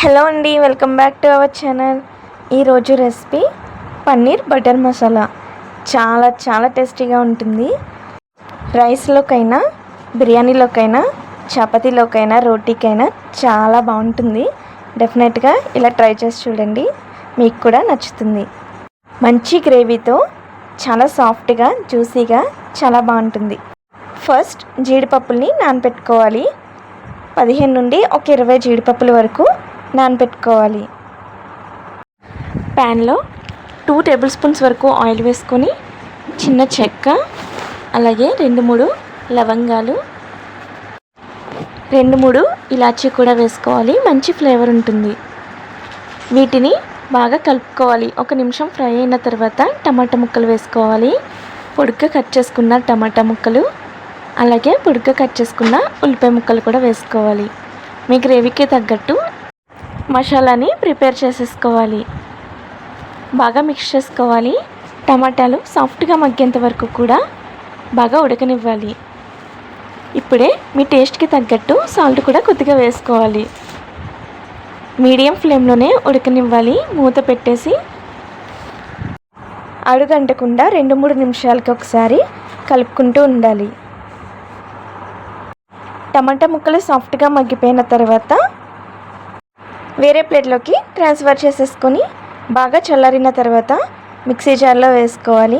Hello అండి, welcome back to our channel. ఈరోజు recipe paneer butter masala. చాలా టేస్టీగా ఉంటుంది. రైస్లోకైనా, బిర్యానీలోకైనా, చపాతీలోకైనా, రోటీకైనా చాలా బాగుంటుంది. డెఫినెట్గా ఇలా ట్రై చేసి చూడండి, మీకు కూడా నచ్చుతుంది. మంచి గ్రేవీతో చాలా సాఫ్ట్గా, జ్యూసీగా చాలా బాగుంటుంది. ఫస్ట్ జీడిపప్పుల్ని నానబెట్టుకోవాలి. 15 నుండి ఒక 20 జీడిపప్పుల వరకు నానబెట్టుకోవాలి. ప్యాన్లో 2 టేబుల్ స్పూన్స్ వరకు ఆయిల్ వేసుకొని చిన్న చెక్క, అలాగే 2-3 లవంగాలు, 2-3 ఇలాచీ కూడా వేసుకోవాలి. మంచి ఫ్లేవర్ ఉంటుంది. వీటిని బాగా కలుపుకోవాలి. 1 నిమిషం ఫ్రై అయిన తర్వాత టమాటా ముక్కలు వేసుకోవాలి. పొడుగ్గా కట్ చేసుకున్న టమాటా ముక్కలు, అలాగే పొడుగ్గా కట్ చేసుకున్న ఉల్లిపాయ ముక్కలు కూడా వేసుకోవాలి. మీ గ్రేవీకి తగ్గట్టు మసాలాని ప్రిపేర్ చేసేసుకోవాలి. బాగా మిక్స్ చేసుకోవాలి. టమాటాలు సాఫ్ట్గా మగ్గేంత వరకు కూడా బాగా ఉడకనివ్వాలి. ఇప్పుడే మీ టేస్ట్కి తగ్గట్టు సాల్ట్ కూడా కొద్దిగా వేసుకోవాలి. మీడియం ఫ్లేమ్లోనే ఉడకనివ్వాలి. మూత పెట్టేసి అడుగంటకుండా 2-3 నిమిషాలకి ఒకసారి కలుపుకుంటూ ఉండాలి. టమాటా ముక్కలు సాఫ్ట్గా మగ్గిపోయిన తర్వాత వేరే ప్లేట్లోకి ట్రాన్స్ఫర్ చేసేసుకొని బాగా చల్లారిన తర్వాత మిక్సీ జార్లో వేసుకోవాలి.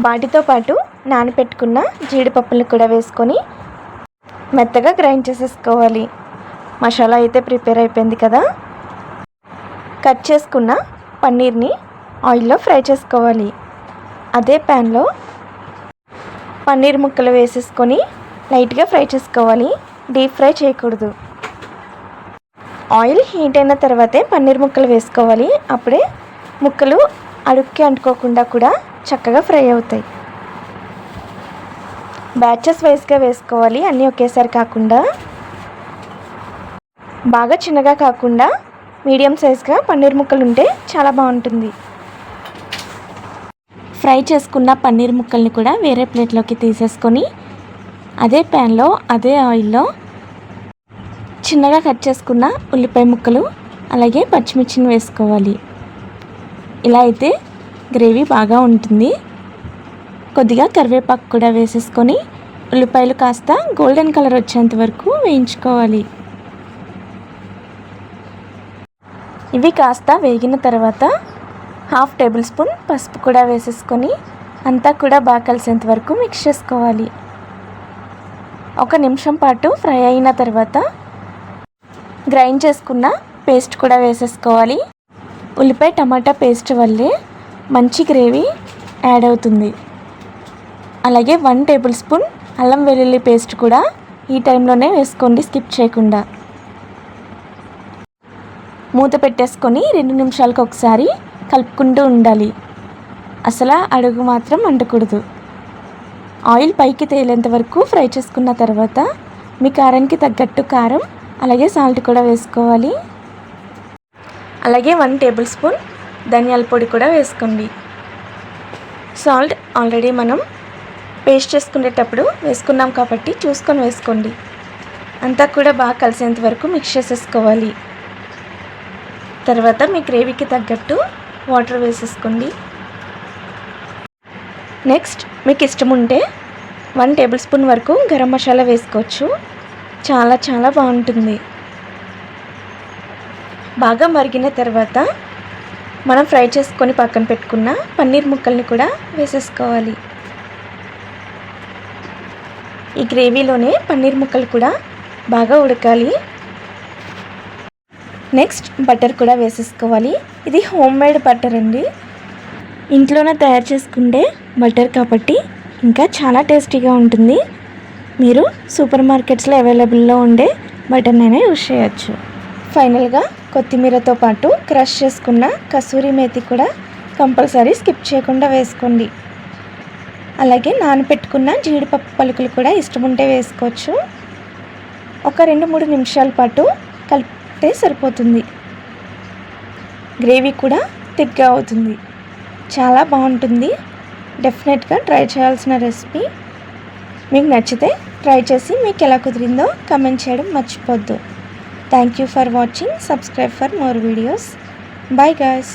వాటితో పాటు నానబెట్టుకున్న జీడిపప్పులు కూడా వేసుకొని మెత్తగా గ్రైండ్ చేసేసుకోవాలి. మసాలా అయితే ప్రిపేర్ అయిపోయింది కదా. కట్ చేసుకున్న పన్నీర్ని ఆయిల్లో ఫ్రై చేసుకోవాలి. అదే ప్యాన్లో పన్నీర్ ముక్కలు వేసేసుకొని లైట్గా ఫ్రై చేసుకోవాలి. డీప్ ఫ్రై చేయకూడదు. ఆయిల్ హీట్ అయిన తర్వాతే పన్నీర్ ముక్కలు వేసుకోవాలి. అప్పుడే ముక్కలు అడుక్కి అంటుకోకుండా కూడా చక్కగా ఫ్రై అవుతాయి. బ్యాచెస్ వైస్గా వేసుకోవాలి, అన్నీ ఒకేసారి కాకుండా. బాగా చిన్నగా కాకుండా మీడియం సైజ్గా పన్నీర్ ముక్కలు ఉంటే చాలా బాగుంటుంది. ఫ్రై చేసుకున్న పన్నీర్ ముక్కల్ని కూడా వేరే ప్లేట్లోకి తీసేసుకొని అదే ప్యాన్లో, అదే ఆయిల్లో చిన్నగా కట్ చేసుకున్న ఉల్లిపాయ ముక్కలు, అలాగే పచ్చిమిర్చిని వేసుకోవాలి. ఇలా అయితే గ్రేవీ బాగా ఉంటుంది. కొద్దిగా కరివేపాకు కూడా వేసేసుకొని ఉల్లిపాయలు కాస్త గోల్డెన్ కలర్ వచ్చేంత వరకు వేయించుకోవాలి. ఇవి కాస్త వేగిన తర్వాత 1/2 టేబుల్ స్పూన్ పసుపు కూడా వేసేసుకొని అంతా కూడా బాగా కలిసేంత వరకు మిక్స్ చేసుకోవాలి. 1 నిమిషం పాటు ఫ్రై అయిన తర్వాత గ్రైండ్ చేసుకున్న పేస్ట్ కూడా వేసేసుకోవాలి. ఉల్లిపాయ టమాటా పేస్ట్ వల్లే మంచి గ్రేవీ యాడ్ అవుతుంది. అలాగే 1 టేబుల్ స్పూన్ అల్లం వెల్లుల్లి పేస్ట్ కూడా ఈ టైంలోనే వేసుకోండి, స్కిప్ చేయకుండా. మూత పెట్టేసుకొని 2 నిమిషాలకు ఒకసారి కలుపుకుంటూ ఉండాలి. అసలు అడుగు మాత్రం అంటకూడదు. ఆయిల్ పైకి తేలేంత వరకు ఫ్రై చేసుకున్న తర్వాత మీ కారానికి తగ్గట్టు కారం, అలాగే సాల్ట్ కూడా వేసుకోవాలి. అలాగే 1 టేబుల్ స్పూన్ ధనియాల పొడి కూడా వేసుకోండి. సాల్ట్ ఆల్రెడీ మనం పేస్ట్ చేసుకునేటప్పుడు వేసుకున్నాం కాబట్టి చూసుకొని వేసుకోండి. అంతా కూడా బాగా కలిసేంత వరకు మిక్స్ చేసేసుకోవాలి. తర్వాత మీ గ్రేవీకి తగ్గట్టు వాటర్ వేసేసుకోండి. నెక్స్ట్ మీకు ఇష్టం ఉంటే 1 టేబుల్ స్పూన్ వరకు గరం మసాలా వేసుకోవచ్చు. చాలా బాగుంటుంది. బాగా మరిగిన తర్వాత మనం ఫ్రై చేసుకొని పక్కన పెట్టుకున్న పన్నీర్ ముక్కల్ని కూడా వేసేసుకోవాలి. ఈ గ్రేవీలోనే పన్నీర్ ముక్కలు కూడా బాగా ఉడకాలి. నెక్స్ట్ బటర్ కూడా వేసేసుకోవాలి. ఇది హోమ్ మేడ్ బటర్ అండి, ఇంట్లోనే తయారు చేసుకుంటే బటర్ కాబట్టి ఇంకా చాలా టేస్టీగా ఉంటుంది. మీరు సూపర్ మార్కెట్స్లో అవైలబుల్లో ఉండే బటర్నైనా యూజ్ చేయొచ్చు. ఫైనల్గా కొత్తిమీరతో పాటు క్రష్ చేసుకున్న కసూరి మేతి కూడా కంపల్సరీ స్కిప్ చేయకుండా వేసుకోండి. అలాగే నానబెట్టుకున్న జీడిపప్పు పలుకులు కూడా ఇష్టం ఉంటే వేసుకోవచ్చు. ఒక 2-3 నిమిషాల పాటు కలిపితే సరిపోతుంది. గ్రేవీ కూడా థిక్గా అవుతుంది. చాలా బాగుంటుంది. డెఫినెట్గా ట్రై చేయాల్సిన రెసిపీ. మీకు నచ్చితే ట్రై చేసి మీకు ఎలా కుదిరిందో కామెంట్ చేయడం మర్చిపోవద్దు. Thank you for watching. Subscribe for more videos. Bye guys.